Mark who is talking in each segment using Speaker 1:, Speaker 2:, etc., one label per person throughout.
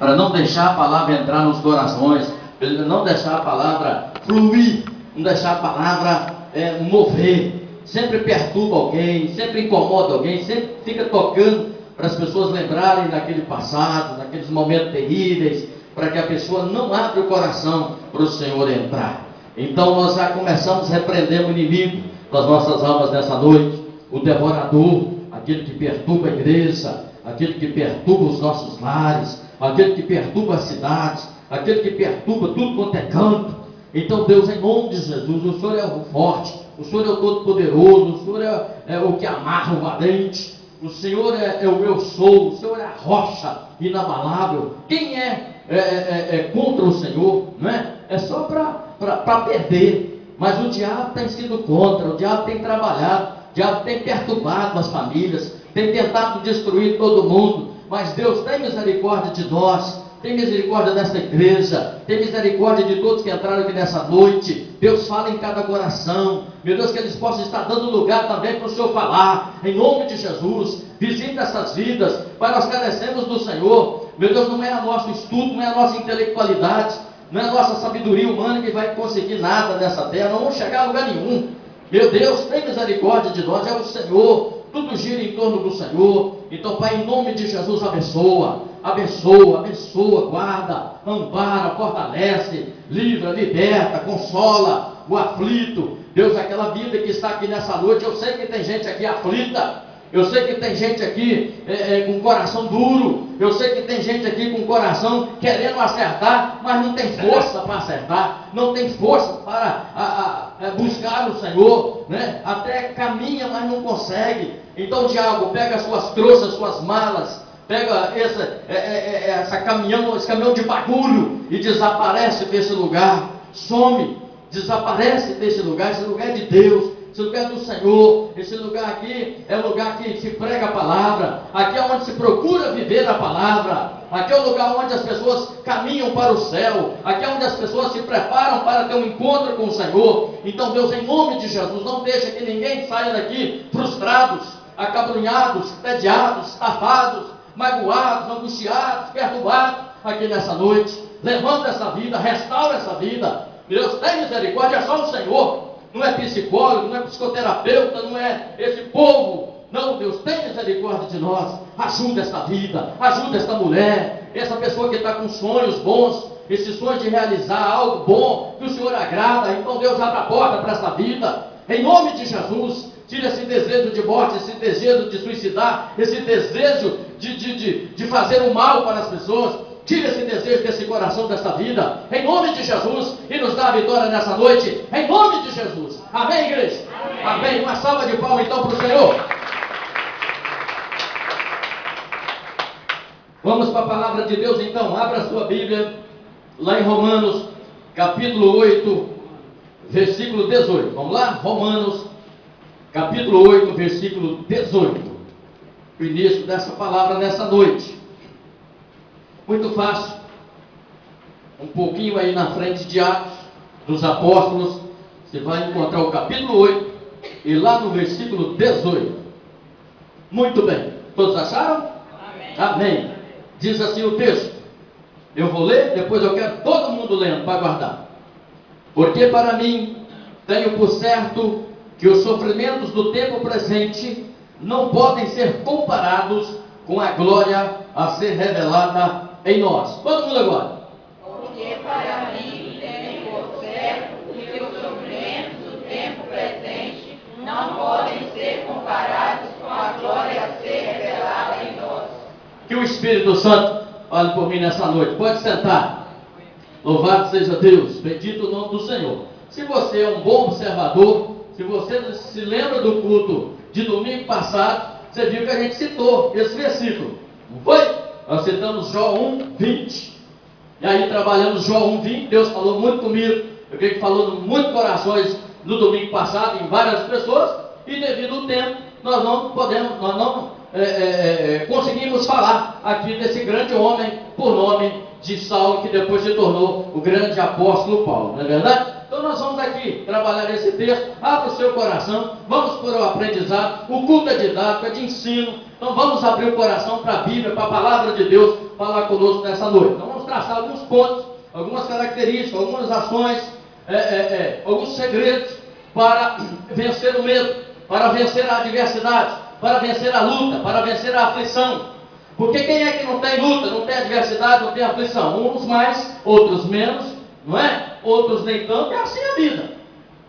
Speaker 1: para não deixar a palavra entrar nos corações, não deixar a palavra fluir, não deixar a palavra mover. Sempre perturba alguém, sempre incomoda alguém, sempre fica tocando para as pessoas lembrarem daquele passado, daqueles momentos terríveis, para que a pessoa não abra o coração para o Senhor entrar. Então nós já começamos repreendendo o inimigo das nossas almas nessa noite, o devorador, aquele que perturba a igreja, aquele que perturba os nossos lares, aquele que perturba as cidades, aquele que perturba tudo quanto é canto. Então Deus, em nome de Jesus, o Senhor é o forte, o Senhor é o todo-poderoso, o Senhor é o que amarra o valente, o Senhor é o eu sou, o Senhor é a rocha inabalável. Quem é contra o Senhor, não é? É só para perder. Mas o diabo tem sido contra, o diabo tem trabalhado, o diabo tem perturbado as famílias, tem tentado destruir todo mundo. Mas Deus tem misericórdia de nós, tem misericórdia dessa igreja, tem misericórdia de todos que entraram aqui nessa noite. Deus fala em cada coração, meu Deus, que eles possam estar dando lugar também para o Senhor falar, em nome de Jesus. Visita essas vidas, Pai, nós carecemos do Senhor, meu Deus, não é o nosso estudo, não é a nossa intelectualidade, não é a nossa sabedoria humana que vai conseguir nada nessa terra, não vamos chegar a lugar nenhum. Meu Deus, tem misericórdia de nós, é o Senhor, tudo gira em torno do Senhor. Então, Pai, em nome de Jesus, abençoa, guarda, ampara, fortalece, livra, liberta, consola o aflito. Deus, aquela vida que está aqui nessa noite, eu sei que tem gente aqui aflita, eu sei que tem gente aqui com coração duro, eu sei que tem gente aqui com coração querendo acertar, mas não tem força para acertar, não tem força para buscar o Senhor, né? Até caminha, mas não consegue. Então, diabo, pega as suas trouxas, suas malas, pega esse caminhão de bagulho e desaparece desse lugar, some, desaparece desse lugar. Esse lugar é de Deus, esse lugar é do Senhor. Esse lugar aqui é o lugar que se prega a palavra, aqui é onde se procura viver a palavra, aqui é o lugar onde as pessoas caminham para o céu, aqui é onde as pessoas se preparam para ter um encontro com o Senhor. Então, Deus, em nome de Jesus, não deixa que ninguém saia daqui frustrados, acabrunhados, tediados, estafados, magoados, angustiados, perturbados aqui nessa noite. Levanta essa vida, restaura essa vida. Deus, tem misericórdia, é só o Senhor, não é psicólogo, não é psicoterapeuta, não é esse povo. Não, Deus, tem misericórdia de nós. Ajuda essa vida, ajuda essa mulher, essa pessoa que está com sonhos bons, esses sonhos de realizar algo bom, que o Senhor agrada. Então, Deus, abre a porta para essa vida, em nome de Jesus. Tira esse desejo de morte, esse desejo de suicidar, esse desejo de fazer o mal para as pessoas. Tira esse desejo desse coração, dessa vida, em nome de Jesus, e nos dá a vitória nessa noite, em nome de Jesus. Amém, igreja? Amém. Uma salva de palmas então para o Senhor. Vamos para a palavra de Deus então. Abra a sua Bíblia lá em Romanos, capítulo 8, versículo 18. Vamos lá? Romanos, capítulo 8, versículo 18. O início dessa palavra nessa noite. Muito fácil. Um pouquinho aí na frente de Atos dos Apóstolos, você vai encontrar o capítulo 8 e lá no versículo 18. Muito bem. Todos acharam? Amém. Amém. Diz assim o texto. Eu vou ler, depois eu quero todo mundo lendo para guardar. Porque para mim tenho por certo que os sofrimentos do tempo presente não podem ser comparados com a glória a ser revelada em nós. Todo mundo agora.
Speaker 2: Porque para mim tenho por certo que os sofrimentos do tempo presente não podem ser comparados com a glória a ser revelada em nós.
Speaker 1: Que o Espírito Santo fale por mim nessa noite. Pode sentar. Louvado seja Deus. Bendito o nome do Senhor. Se você é um bom observador, se você se lembra do culto de domingo passado, você viu que a gente citou esse versículo, não foi? Nós citamos Jó 1, 20. E aí trabalhamos Jó 1, 20. Deus falou muito comigo. Eu creio que falou em muitos corações no domingo passado, em várias pessoas. E devido ao tempo, nós não conseguimos falar aqui desse grande homem, por nome de Saulo, que depois se tornou o grande apóstolo Paulo. Não é verdade? Então nós vamos aqui trabalhar esse texto. Abra o seu coração, vamos para o aprendizado. O culto é didático, é de ensino. Então vamos abrir o coração para a Bíblia, para a palavra de Deus falar conosco nessa noite. Então vamos traçar alguns pontos, algumas características, algumas ações, alguns segredos para vencer o medo, para vencer a adversidade, para vencer a luta, para vencer a aflição. Porque quem é que não tem luta, não tem adversidade, não tem aflição? Uns mais, outros menos, não é? Outros nem tanto. É assim a vida.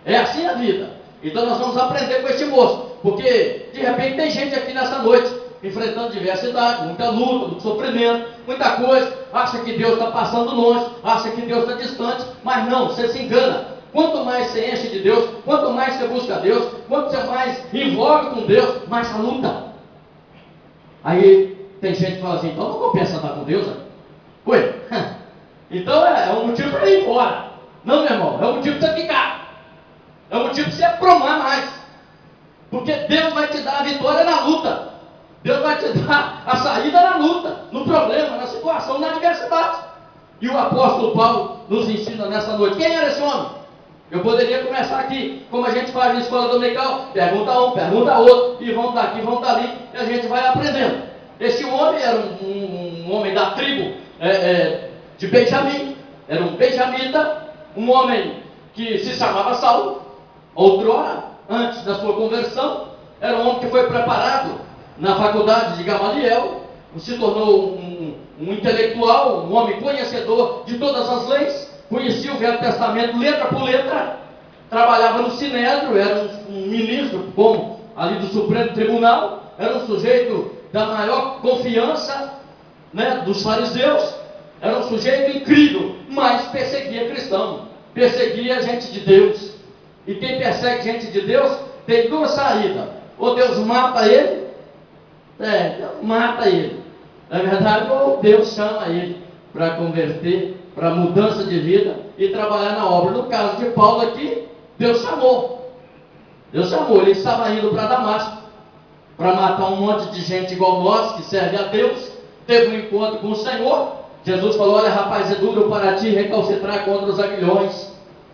Speaker 1: É assim a vida. Então nós vamos aprender com este moço. Porque de repente tem gente aqui nessa noite enfrentando diversidade, muita luta, muito sofrimento, muita coisa. Acha que Deus está passando longe, acha que Deus está distante, mas não, você se engana. Quanto mais você enche de Deus, quanto mais você busca Deus, quanto você mais envolve com Deus, mais a luta. Aí tem gente que fala assim, então não compensa andar com Deus, né? Ué, então é um motivo para ir embora. Não, meu irmão, é um motivo para você ficar. É um motivo para você aprumar mais. Porque Deus vai te dar a vitória na luta. Deus vai te dar a saída na luta, no problema, na situação, na adversidade. E o apóstolo Paulo nos ensina nessa noite. Quem era esse homem? Eu poderia começar aqui, como a gente faz na escola dominical, pergunta um, pergunta outro, e vão daqui, vão dali, e a gente vai aprendendo. Este homem era um homem da tribo de Benjamim, era um benjamita, um homem que se chamava Saulo, outrora, antes da sua conversão, era um homem que foi preparado na faculdade de Gamaliel, se tornou um intelectual, um homem conhecedor de todas as leis, conhecia o Velho Testamento letra por letra, trabalhava no Sinédrio, era um ministro, como ali do Supremo Tribunal, era um sujeito da maior confiança, né, dos fariseus, era um sujeito incrível, mas perseguia cristão, perseguia gente de Deus. E quem persegue gente de Deus tem duas saídas: ou Deus mata ele, Deus mata ele, na verdade, ou Deus chama ele para converter, para mudança de vida e trabalhar na obra. No caso de Paulo aqui, Deus chamou, ele estava indo para Damasco, para matar um monte de gente igual nós, que serve a Deus. Teve um encontro com o Senhor. Jesus falou: olha, rapaz, é duro para ti recalcitrar contra os aguilhões,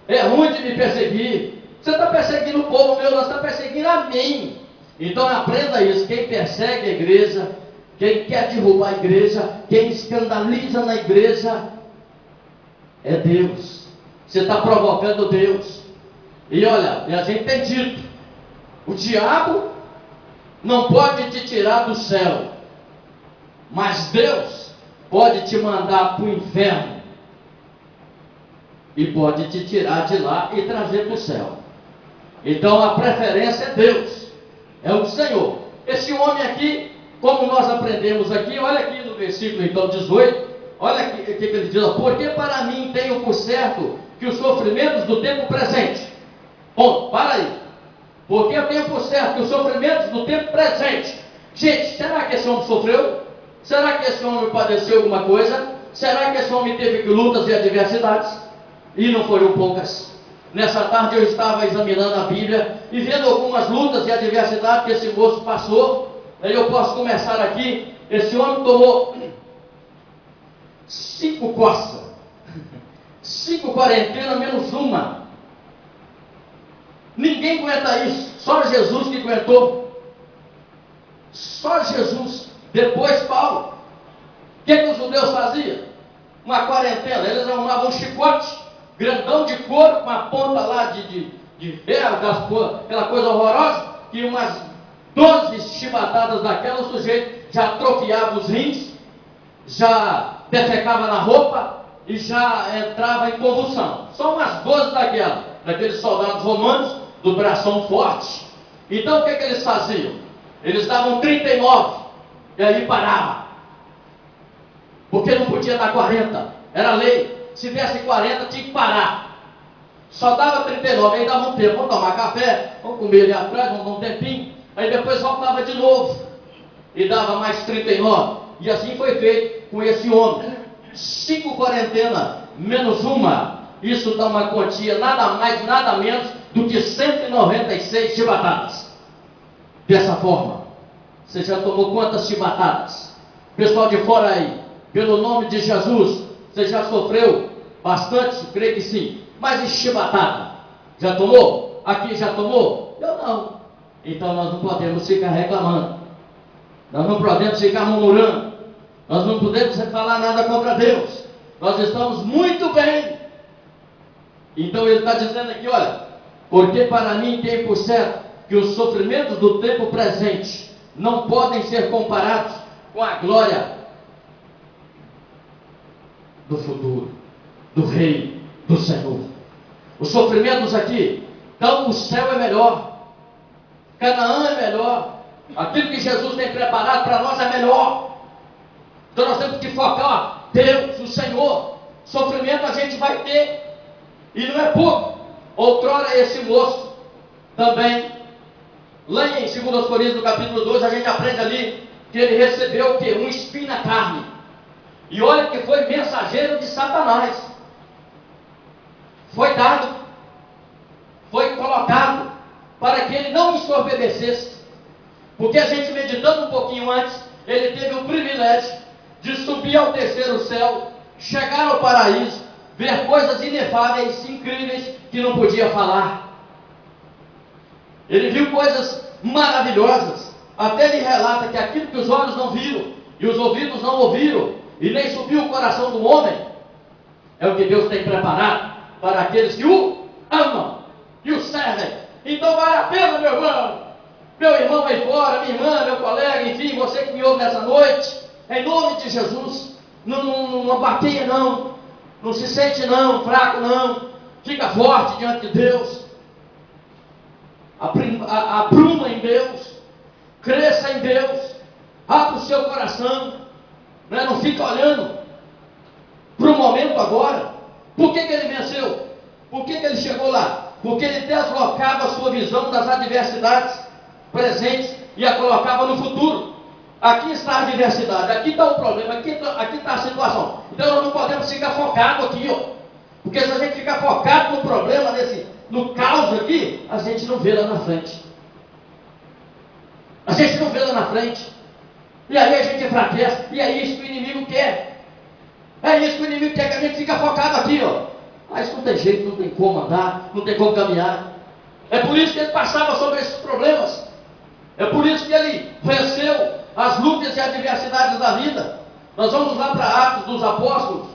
Speaker 1: é ruim de me perseguir. Você está perseguindo o povo meu, nós estamos perseguindo a mim. Então aprenda isso: quem persegue a igreja, quem quer derrubar a igreja, quem escandaliza na igreja, é Deus. Você está provocando Deus. E olha, a gente tem dito, o diabo não pode te tirar do céu, mas Deus pode te mandar para o inferno e pode te tirar de lá e trazer para o céu. Então a preferência é Deus, é o Senhor. Esse homem aqui, como nós aprendemos aqui, olha aqui no versículo então 18, olha o que ele diz: porque para mim tenho por certo que os sofrimentos do tempo presente, ponto, para aí. Porque eu tenho por certo que os sofrimentos do tempo presente. Gente, será que esse homem sofreu? Será que esse homem padeceu alguma coisa? Será que esse homem teve lutas e adversidades? E não foram poucas. Nessa tarde eu estava examinando a Bíblia e vendo algumas lutas e adversidades que esse moço passou. Aí eu posso começar aqui. Esse homem tomou 5 costas, 5 quarentenas menos uma. Ninguém aguenta isso, só Jesus que aguentou. Só Jesus. Depois Paulo. O que os judeus faziam? Uma quarentena, eles arrumavam um chicote grandão de couro, com a ponta lá de ferro, aquela coisa horrorosa, que umas 12 chibatadas daquela, o sujeito já atrofiava os rins, já defecava na roupa e já entrava em convulsão. Só umas 12 daqueles soldados romanos, do bração forte. Então o que eles faziam? Eles davam 39 e aí parava, porque não podia dar 40, era lei. Se desse 40 tinha que parar. Só dava 39, aí dava um tempo, vamos tomar café, vamos comer ali atrás, vamos dar um tempinho, aí depois voltava de novo e dava mais 39. E assim foi feito com esse homem. 5 quarentenas menos uma, isso dá uma quantia nada mais, nada menos do que 196 chibatadas. Dessa forma, você já tomou quantas chibatadas? Pessoal de fora aí, pelo nome de Jesus, você já sofreu bastante? Creio que sim. Mas e chibatada? Já tomou? Aqui já tomou? Eu não. Então nós não podemos ficar reclamando. Nós não podemos ficar murmurando. Nós não podemos falar nada contra Deus. Nós estamos muito bem. Então ele está dizendo aqui, olha, porque para mim tem por certo que os sofrimentos do tempo presente não podem ser comparados com a glória do futuro, do Rei, do Senhor. Os sofrimentos aqui, então o céu é melhor, Canaã é melhor, aquilo que Jesus tem preparado para nós é melhor. Então nós temos que focar, ó, Deus, o Senhor. Sofrimento a gente vai ter, e não é pouco. Outrora esse moço também, lá em 2 Coríntios, no capítulo 2, a gente aprende ali que ele recebeu o quê? Um espinho na carne. E olha que foi mensageiro de Satanás. Foi dado, foi colocado para que ele não ensoberbecesse. Porque a gente meditando um pouquinho antes, ele teve o privilégio de subir ao terceiro céu, chegar ao paraíso, ver coisas inefáveis, incríveis, que não podia falar. Ele viu coisas maravilhosas. Até ele relata que aquilo que os olhos não viram, e os ouvidos não ouviram, e nem subiu o coração do homem, é o que Deus tem preparado para aqueles que o amam e o servem. Então vale a pena, meu irmão aí fora, minha irmã, meu colega, enfim, você que me ouve nessa noite, em nome de Jesus, não abateia não se sente não, fraco não, fica forte diante de Deus, apruma em Deus, cresça em Deus, abra o seu coração, né? Não fica olhando para o momento agora. Por que ele venceu? Por que ele chegou lá? Porque ele deslocava a sua visão das adversidades presentes e a colocava no futuro. Aqui está a adversidade, aqui está o problema, aqui está a situação. Então nós não podemos ficar focados aqui, ó. Porque se a gente ficar focado no problema, no caos aqui, a gente não vê lá na frente. A gente não vê lá na frente. E aí a gente enfraquece. E é isso que o inimigo quer. É isso que o inimigo quer, que a gente fica focado aqui, ó. Mas não tem jeito, não tem como andar, não tem como caminhar. É por isso que ele passava sobre esses problemas. É por isso que ele venceu as lutas e adversidades da vida. Nós vamos lá para Atos dos Apóstolos,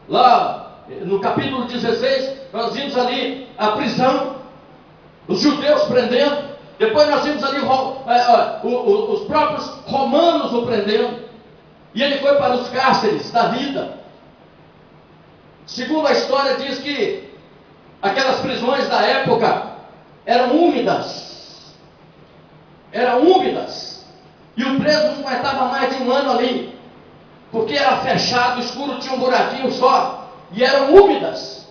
Speaker 1: lá no capítulo 16, nós vimos ali a prisão, os judeus prendendo, depois nós vimos ali os próprios romanos o prendendo, e ele foi para os cárceres da vida. Segundo a história, diz que aquelas prisões da época eram úmidas, e o preso não aguentava mais de um ano ali, porque era fechado, escuro, tinha um buraquinho só, e eram úmidas.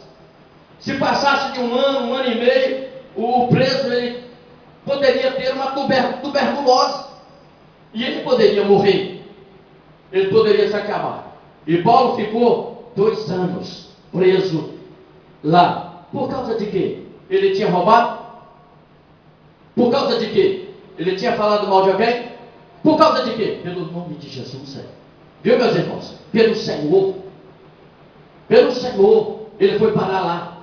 Speaker 1: Se passasse de um ano e meio, o preso ele poderia ter uma tuberculose, e ele poderia morrer, ele poderia se acabar. E Paulo ficou 2 anos preso lá. Por causa de quê? Ele tinha roubado? Por causa de quê? Ele tinha falado mal de alguém? Por causa de quê? Pelo nome de Jesus, viu, meus irmãos? Pelo Senhor, ele foi parar lá.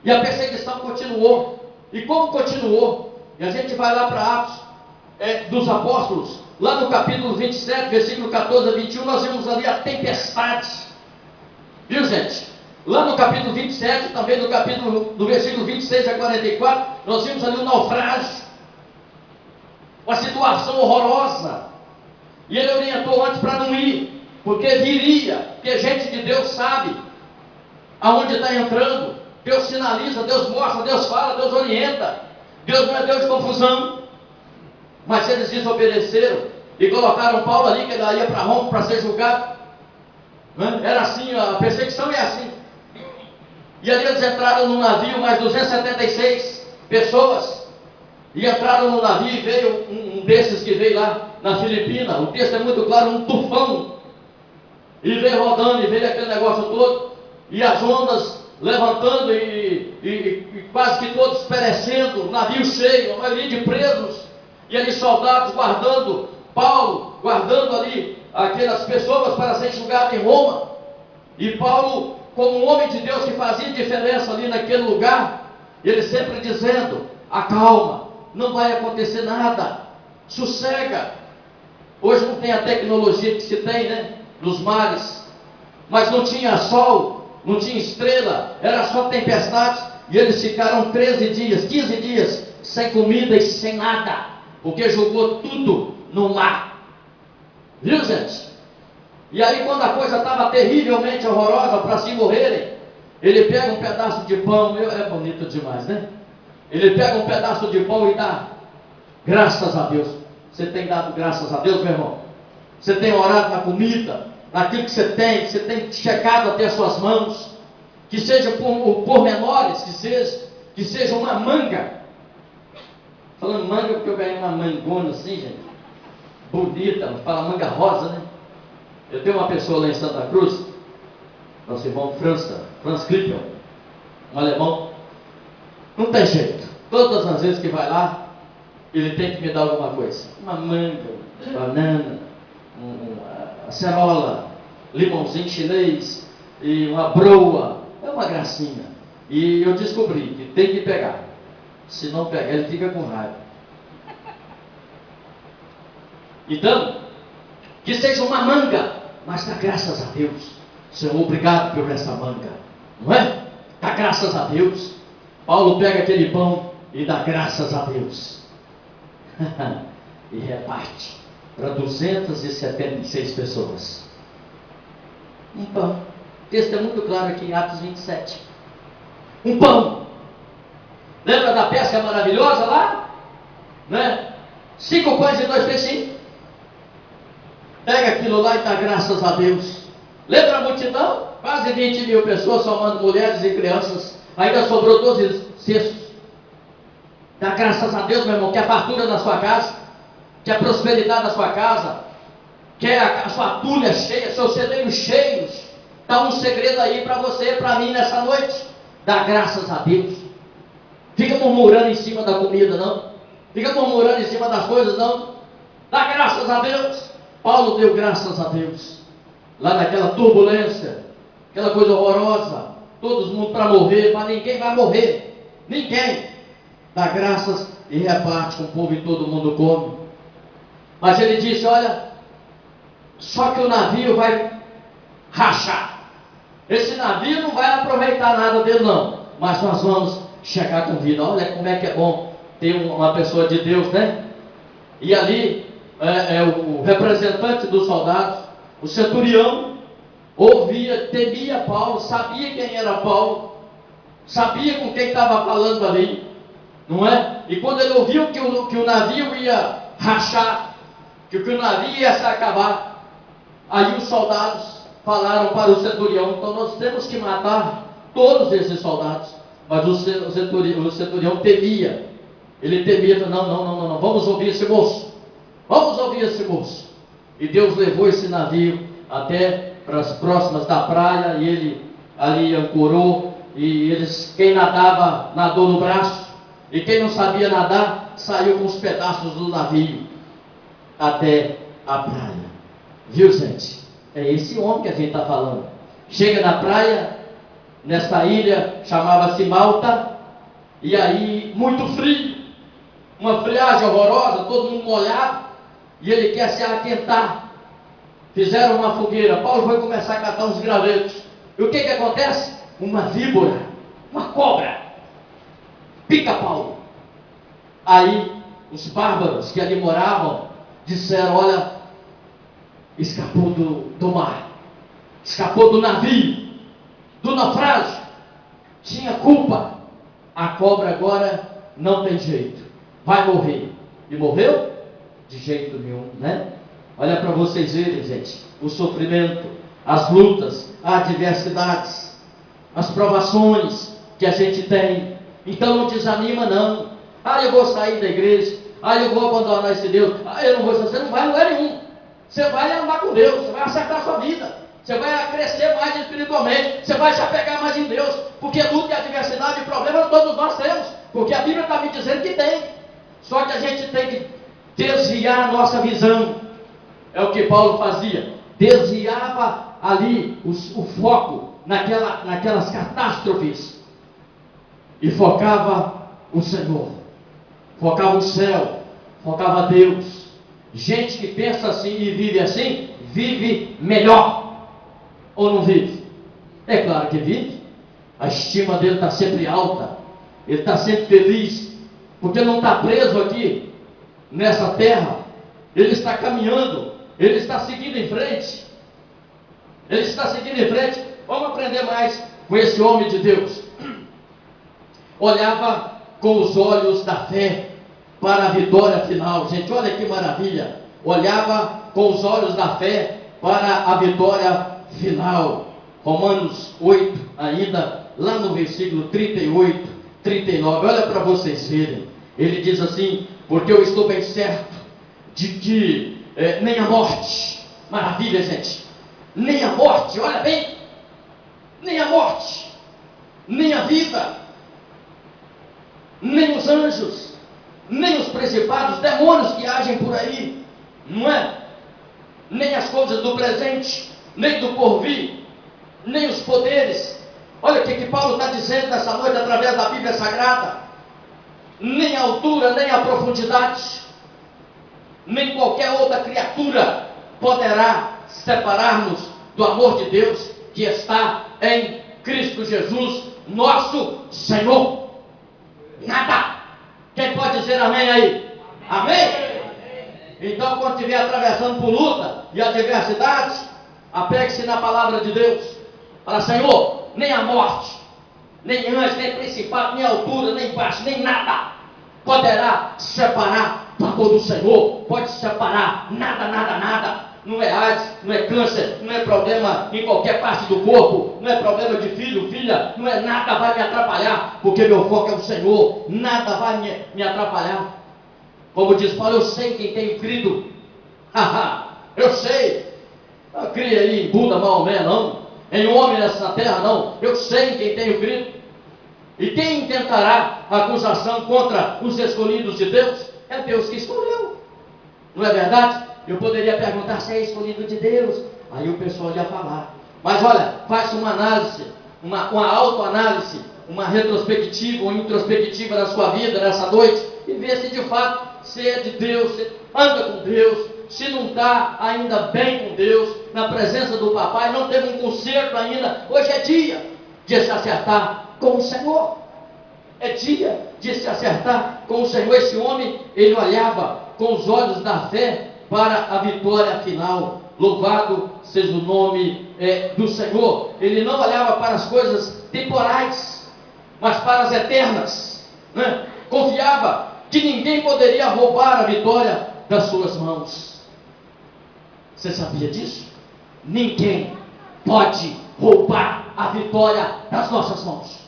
Speaker 1: E a perseguição continuou. E como continuou? E a gente vai lá para Atos dos Apóstolos, lá no capítulo 27, versículo 14 a 21, nós vimos ali a tempestade. Viu, gente? Lá no capítulo 27, também do versículo 26 a 44, nós vimos ali o naufrágio, uma situação horrorosa. E ele orientou antes para não ir, porque viria, porque gente de Deus sabe aonde está entrando. Deus sinaliza, Deus mostra, Deus fala, Deus orienta. Deus não é Deus de confusão. Mas eles desobedeceram e colocaram Paulo ali, que ele ia para Roma para ser julgado. Era assim, a perseguição é assim. E ali eles entraram no navio, mais 276 pessoas, e entraram no navio, e veio um desses que veio lá na Filipina, o texto é muito claro, um tufão, e veio rodando, e veio aquele negócio todo, e as ondas levantando, e quase que todos perecendo, o navio cheio, a maioria de presos, e ali soldados guardando Paulo, guardando ali aquelas pessoas para ser julgado em Roma. E Paulo como um homem de Deus que fazia diferença ali naquele lugar, ele sempre dizendo: acalma, não vai acontecer nada, sossega. Hoje não tem a tecnologia que se tem, né, nos mares, mas não tinha sol, não tinha estrela, era só tempestades, e eles ficaram 13 dias, 15 dias, sem comida e sem nada, porque jogou tudo no mar, viu, gente? E aí, quando a coisa estava terrivelmente horrorosa para se morrerem, ele pega um pedaço de pão, é bonito demais, né? Ele pega um pedaço de pão e dá graças a Deus. Você tem dado graças a Deus, meu irmão? Você tem orado na comida, naquilo que você tem checado até as suas mãos, que seja por menores, que seja uma manga. Falando manga porque eu ganhei uma mangona assim, gente, bonita, fala manga rosa, né? Eu tenho uma pessoa lá em Santa Cruz, nosso irmão Franz Klippel, um alemão, não tem jeito, todas as vezes que vai lá, ele tem que me dar alguma coisa, uma manga, banana, uma acerola, limãozinho chinês, e uma broa, é uma gracinha, e eu descobri que tem que pegar, se não pegar ele fica com raiva. Então, que seja uma manga, mas dá graças a Deus. Senhor, obrigado por essa manga, não é? Dá graças a Deus. Paulo pega aquele pão e dá graças a Deus e reparte para 276 pessoas. Um pão. O texto é muito claro aqui em Atos 27. Um pão. Lembra da pesca maravilhosa lá? Né? 5 pães e 2 peixinhos. Pega aquilo lá e dá graças a Deus. Lembra a multidão? Quase 20 mil pessoas, somando mulheres e crianças. Ainda sobrou 12 cestos. Dá graças a Deus, meu irmão, que a fartura na sua casa, que a prosperidade na sua casa, que a sua tulha cheia, seus celeiros cheios. Dá um segredo aí para você e para mim nessa noite. Dá graças a Deus. Fica murmurando em cima da comida, não. Fica murmurando em cima das coisas, não. Dá graças a Deus. Paulo deu graças a Deus, lá naquela turbulência, aquela coisa horrorosa, todo mundo para morrer, mas ninguém vai morrer, ninguém, dá graças e reparte com o povo e todo mundo come. Mas ele disse: olha, só que o navio vai rachar, esse navio não vai aproveitar nada dele não, mas nós vamos chegar com vida. Olha como é que é bom ter uma pessoa de Deus, né? E ali o representante dos soldados, o centurião, ouvia, temia Paulo, sabia quem era Paulo, sabia com quem estava falando ali, não é? E quando ele ouviu que o navio ia rachar, que o navio ia se acabar, aí os soldados falaram para o centurião: então nós temos que matar todos esses soldados. Mas o centurião temia, ele temia, não, vamos ouvir esse moço. Vamos ouvir esse moço. E Deus levou esse navio até para as próximas da praia, e ele ali ancorou, e quem nadava, nadou no braço, e quem não sabia nadar, saiu com os pedaços do navio até a praia. Viu, gente? É esse homem que a gente está falando. Chega na praia, nessa ilha, chamava-se Malta, e aí, muito frio, uma friagem horrorosa, todo mundo molhado, e ele quer se aquentar. Fizeram uma fogueira. Paulo foi começar a catar uns gravetos. E o que acontece? Uma víbora, uma cobra, pica Paulo. Aí os bárbaros que ali moravam disseram: olha, escapou do mar, escapou do navio, do naufrágio, tinha culpa. A cobra agora não tem jeito, vai morrer. E morreu? De jeito nenhum, né? Olha para vocês verem, gente, o sofrimento, as lutas, as adversidades, as provações que a gente tem. Então não desanima não. Eu vou sair da igreja, eu vou abandonar esse Deus, eu não vou. Você não vai em lugar nenhum. Você vai andar com Deus, você vai acertar a sua vida, você vai crescer mais espiritualmente, você vai se apegar mais em Deus, porque luta e adversidade e problemas todos nós temos, porque a Bíblia está me dizendo que tem. Só que a gente tem que desviar a nossa visão. É o que Paulo fazia, desviava ali o foco naquelas catástrofes e focava o Senhor, focava o céu, focava Deus. Gente que pensa assim e vive assim, vive melhor ou não vive? É claro que vive. A estima dele está sempre alta, ele está sempre feliz, porque não está preso aqui nessa terra, ele está caminhando, ele está seguindo em frente. Ele está seguindo em frente. Vamos aprender mais com esse homem de Deus. Olhava com os olhos da fé para a vitória final. Gente, olha que maravilha. Olhava com os olhos da fé para a vitória final. Romanos 8, ainda lá no versículo 38, 39. Olha para vocês verem. Ele diz assim: porque eu estou bem certo de que nem a morte, maravilha, gente, nem a morte, olha bem, nem a morte, nem a vida, nem os anjos, nem os principados, demônios que agem por aí, não é? Nem as coisas do presente, nem do porvir, nem os poderes. Olha o que Paulo está dizendo nessa noite através da Bíblia Sagrada. Nem a altura, nem a profundidade, nem qualquer outra criatura poderá separar-nos do amor de Deus que está em Cristo Jesus, nosso Senhor. Nada. Quem pode dizer amém aí? Amém? Então, quando estiver atravessando por luta e adversidade, apegue-se na palavra de Deus. Fala: Senhor, nem a morte, nem anjo, nem principado, nem altura, nem baixo, nem nada poderá separar do amor do Senhor. Pode separar nada, nada, nada. Não é AIDS, não é câncer, não é problema em qualquer parte do corpo, não é problema de filho, filha, não é nada vai me atrapalhar, porque meu foco é o Senhor. Nada vai me atrapalhar. Como diz Paulo, eu sei quem tenho crido. Eu sei. Não cria aí em Buda, Maomé, não, em homem nessa terra, não. Eu sei em quem tenho crido. E quem intentará acusação contra os escolhidos de Deus? É Deus que escolheu. Não é verdade? Eu poderia perguntar: se é escolhido de Deus? Aí o pessoal ia falar. Mas olha, faz uma análise, uma autoanálise, uma retrospectiva ou introspectiva da sua vida nessa noite e vê se de fato se é de Deus, se anda com Deus, se não está ainda bem com Deus, na presença do papai, não teve um concerto ainda. Hoje é dia de se acertar com o Senhor. É dia de se acertar com o Senhor. Esse homem, ele olhava com os olhos da fé para a vitória final. Louvado seja o nome do Senhor. Ele não olhava para as coisas temporais, mas para as eternas, né? Confiava que ninguém poderia roubar a vitória das suas mãos. Você sabia disso? Ninguém pode roubar a vitória das nossas mãos.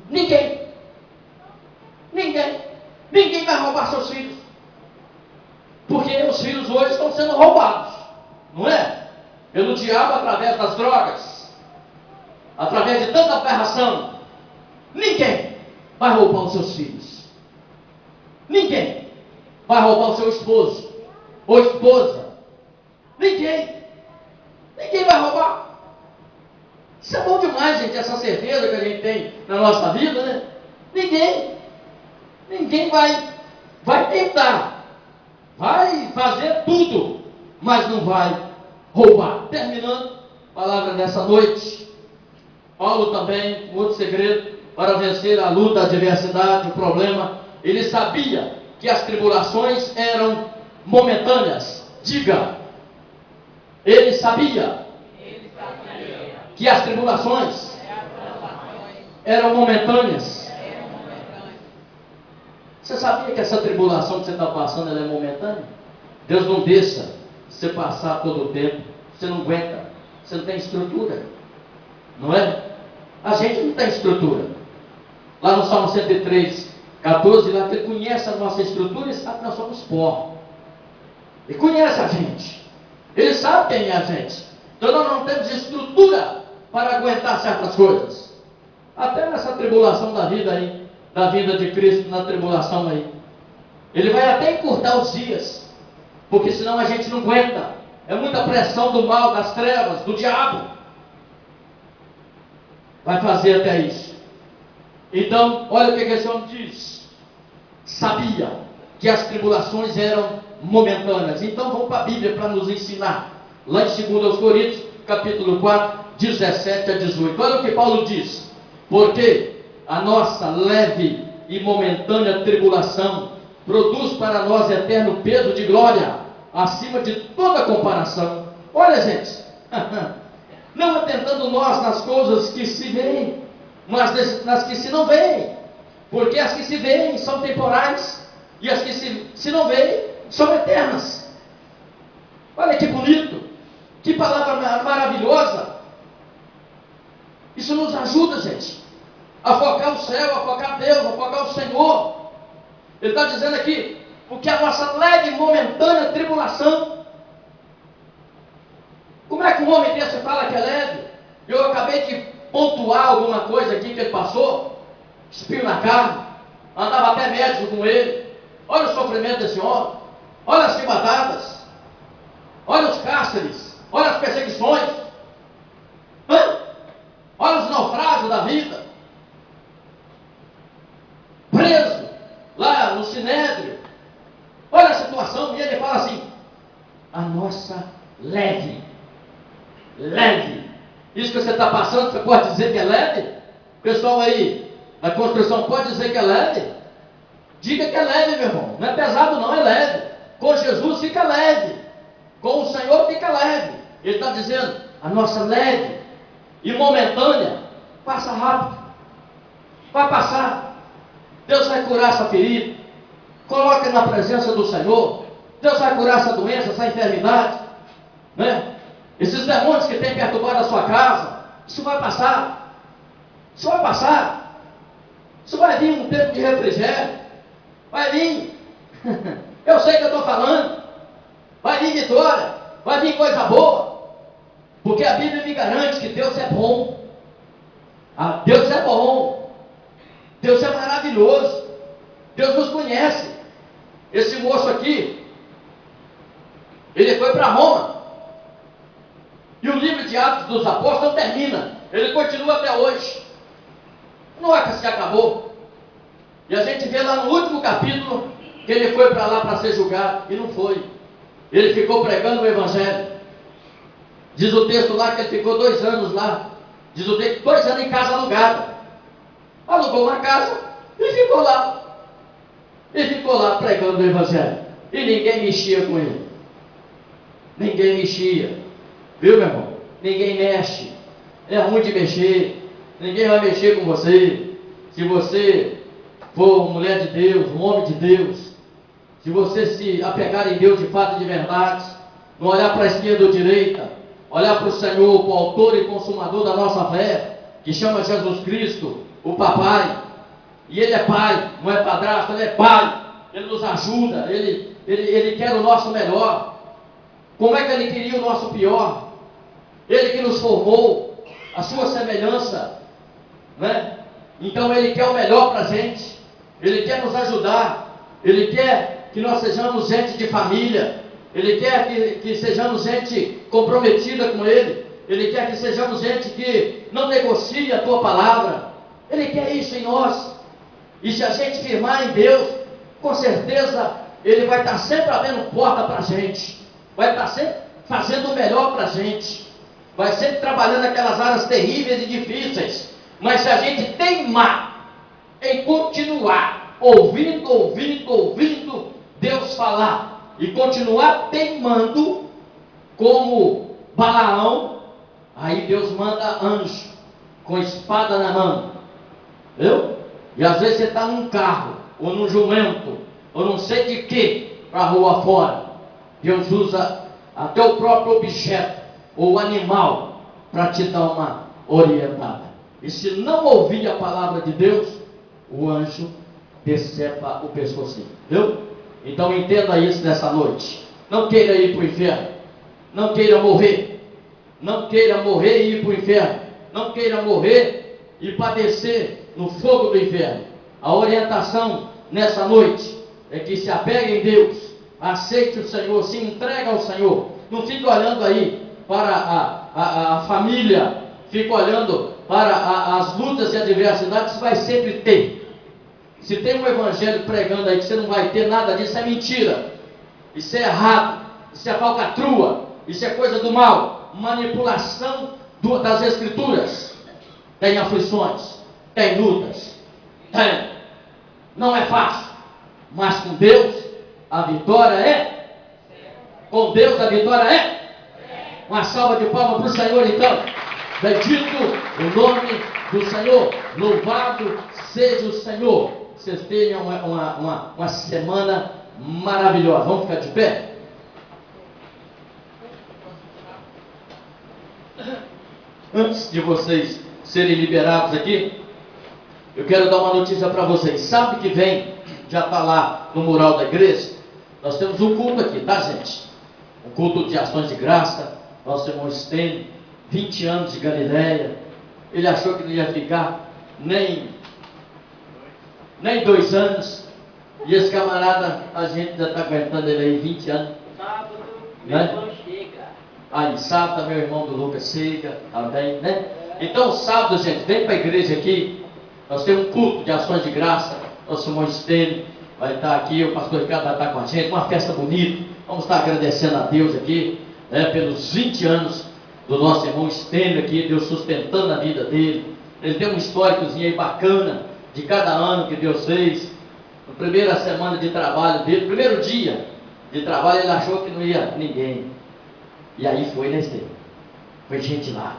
Speaker 1: Ninguém. Ninguém vai roubar seus filhos. Porque os filhos hoje estão sendo roubados, não é? Pelo diabo, através das drogas, através de tanta aberração. Ninguém vai roubar os seus filhos. Ninguém vai roubar o seu esposo ou esposa. Ninguém vai roubar. Isso é bom demais, gente, essa certeza que a gente tem na nossa vida, né? Ninguém vai tentar, vai fazer tudo, mas não vai roubar. Terminando a palavra dessa noite, Paulo também, um outro segredo para vencer a luta, a adversidade, o problema, ele sabia que as tribulações eram momentâneas. Diga, ele sabia que as tribulações eram momentâneas. Você sabia que essa tribulação que você está passando, ela é momentânea? Deus não deixa você passar todo o tempo. Você não aguenta, você não tem estrutura, não é? A gente não tem estrutura. Lá no Salmo 103, 14, lá que ele conhece a nossa estrutura e sabe que nós somos pó. Ele conhece a gente, ele sabe quem é a gente. Então nós não temos estrutura para aguentar certas coisas. Até nessa tribulação da vida aí, da vinda de Cristo na tribulação aí, ele vai até encurtar os dias, porque senão a gente não aguenta. é muita pressão do mal, das trevas, do diabo. Vai fazer até isso. Então, olha o que esse homem diz. Sabia que as tribulações eram momentâneas. Então vamos para a Bíblia para nos ensinar. Lá em 2 Coríntios, capítulo 4, 17 a 18. Olha o que Paulo diz. Porque a nossa leve e momentânea tribulação produz para nós eterno peso de glória, acima de toda comparação. Olha, gente, não atentando nós nas coisas que se veem, mas nas que se não veem, porque as que se veem são temporais, e as que se não veem são eternas. Olha que bonito, que palavra maravilhosa. Isso nos ajuda, gente, a focar o céu, a focar Deus, a focar o Senhor. Ele está dizendo aqui, porque a nossa leve e momentânea tribulação. Como é que um homem desse fala que é leve? Eu acabei de pontuar alguma coisa aqui que ele passou, espinho na carne, andava até médico com ele. Olha o sofrimento desse homem, olha as chibatadas, olha os cárceres, olha as perseguições, olha os naufrágios da vida, preso lá no Sinédrio. Olha a situação, e ele fala assim, a nossa leve, isso que você está passando, você pode dizer que é leve? O pessoal aí da construção pode dizer que é leve? Diga que é leve, meu irmão, não é pesado não, é leve. Com Jesus fica leve, com o Senhor fica leve. Ele está dizendo, a nossa leve e momentânea passa rápido, vai passar. Deus vai curar essa ferida, coloque na presença do Senhor. Deus vai curar essa doença, essa enfermidade, né? Esses demônios que têm perturbado a sua casa, isso vai passar. Isso vai passar. Isso vai vir um tempo de refrigério. Vai vir. Eu sei que eu estou falando. Vai vir vitória. Vai vir coisa boa. Porque a Bíblia me garante que Deus é bom. Deus é bom. Deus é maravilhoso. Deus nos conhece. Esse moço aqui, ele foi para Roma. E o livro de Atos dos Apóstolos não termina. Ele continua até hoje. Não é que se acabou. E a gente vê lá no último capítulo que ele foi para lá para ser julgado. E não foi. Ele ficou pregando o Evangelho. Diz o texto lá que ele ficou 2 anos lá. Diz o texto, 2 anos em casa alugada. Alugou uma casa e ficou lá. E ficou lá pregando o Evangelho. E ninguém mexia com ele. Ninguém mexia. Viu, meu irmão? Ninguém mexe. É ruim de mexer. Ninguém vai mexer com você. Se você for uma mulher de Deus, um homem de Deus, se você se apegar em Deus de fato e de verdade, não olhar para a esquerda ou direita, olhar para o Senhor, o autor e consumador da nossa fé, que chama Jesus Cristo, o papai. E ele é pai, não é padrasto, ele é pai. Ele nos ajuda, ele quer o nosso melhor. Como é que ele queria o nosso pior? Ele que nos formou, a sua semelhança, né? Então ele quer o melhor para a gente. Ele quer nos ajudar. Ele quer que nós sejamos gente de família. Ele quer que sejamos gente comprometida com Ele. Ele quer que sejamos gente que não negocia a Tua palavra. Ele quer isso em nós. E se a gente firmar em Deus, com certeza Ele vai estar sempre abrindo porta para a gente. Vai estar sempre fazendo o melhor para a gente. Vai sempre trabalhando aquelas áreas terríveis e difíceis. Mas se a gente teimar em continuar ouvindo Deus falar e continuar teimando como Balaão, aí Deus manda anjo com espada na mão, viu? E às vezes você está num carro ou num jumento ou não sei de que para a rua fora. Deus usa até o próprio objeto ou animal para te dar uma orientada. E se não ouvir a palavra de Deus, o anjo decepa o pescocinho, viu? Então entenda isso nessa noite. Não queira ir para o inferno. Não queira morrer. Não queira morrer e ir para o inferno. Não queira morrer e padecer no fogo do inferno. A orientação nessa noite é que se apegue em Deus, aceite o Senhor, se entregue ao Senhor, Não fique olhando aí para a família, fique olhando para as lutas e adversidades que vai sempre ter. Se tem um evangelho pregando aí que você não vai ter nada disso, é mentira. Isso é errado, isso é falcatrua, isso é coisa do mal, manipulação das escrituras. Tem aflições, tem lutas, tem. Não é fácil, mas com Deus a vitória é. Com Deus a vitória é. Uma salva de palmas para o Senhor então. Bendito o nome do Senhor, louvado seja o Senhor. Vocês tenham uma semana maravilhosa. Vamos ficar de pé? Antes de vocês serem liberados aqui, eu quero dar uma notícia para vocês. Sábado que vem, já está lá no mural da igreja, nós temos um culto aqui, tá, gente? Um culto de ações de graça. Nosso irmão Stênio, 20 anos de Galileia. Ele achou que não ia ficar nem 2 anos. E esse camarada, a gente já está aguentando ele aí 20 anos.
Speaker 3: Sábado,
Speaker 1: meu
Speaker 3: irmão chega.
Speaker 1: Aí, sábado, meu irmão do Lucas chega, também, né? Então, sábado, gente, vem para a igreja aqui. Nós temos um culto de ações de graça. Nosso irmão Stênio vai estar aqui, o pastor Ricardo vai estar com a gente. Uma festa bonita. Vamos estar agradecendo a Deus aqui, né, pelos 20 anos do nosso irmão Stênio aqui, Deus sustentando a vida dele. Ele tem um históricozinho aí bacana de cada ano que Deus fez. Na primeira semana de trabalho dele, primeiro dia de trabalho, ele achou que não ia ninguém. E aí foi, né, Stênio? Foi gente lá.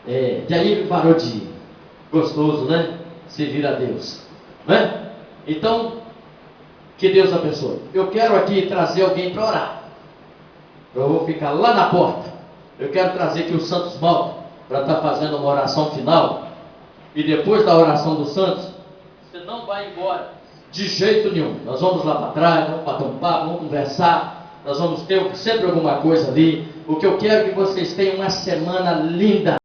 Speaker 1: E aí ele parou de ir. Gostoso, né? Servir a Deus, né? Então, que Deus abençoe. Eu quero aqui trazer alguém para orar. Eu vou ficar lá na porta. Eu quero trazer aqui o Santos Malta para estar fazendo uma oração final. E depois da oração do Santos, você não vai embora de jeito nenhum. Nós vamos lá para trás, vamos bater um papo, vamos conversar. Nós vamos ter sempre alguma coisa ali. O que eu quero é que vocês tenham uma semana linda.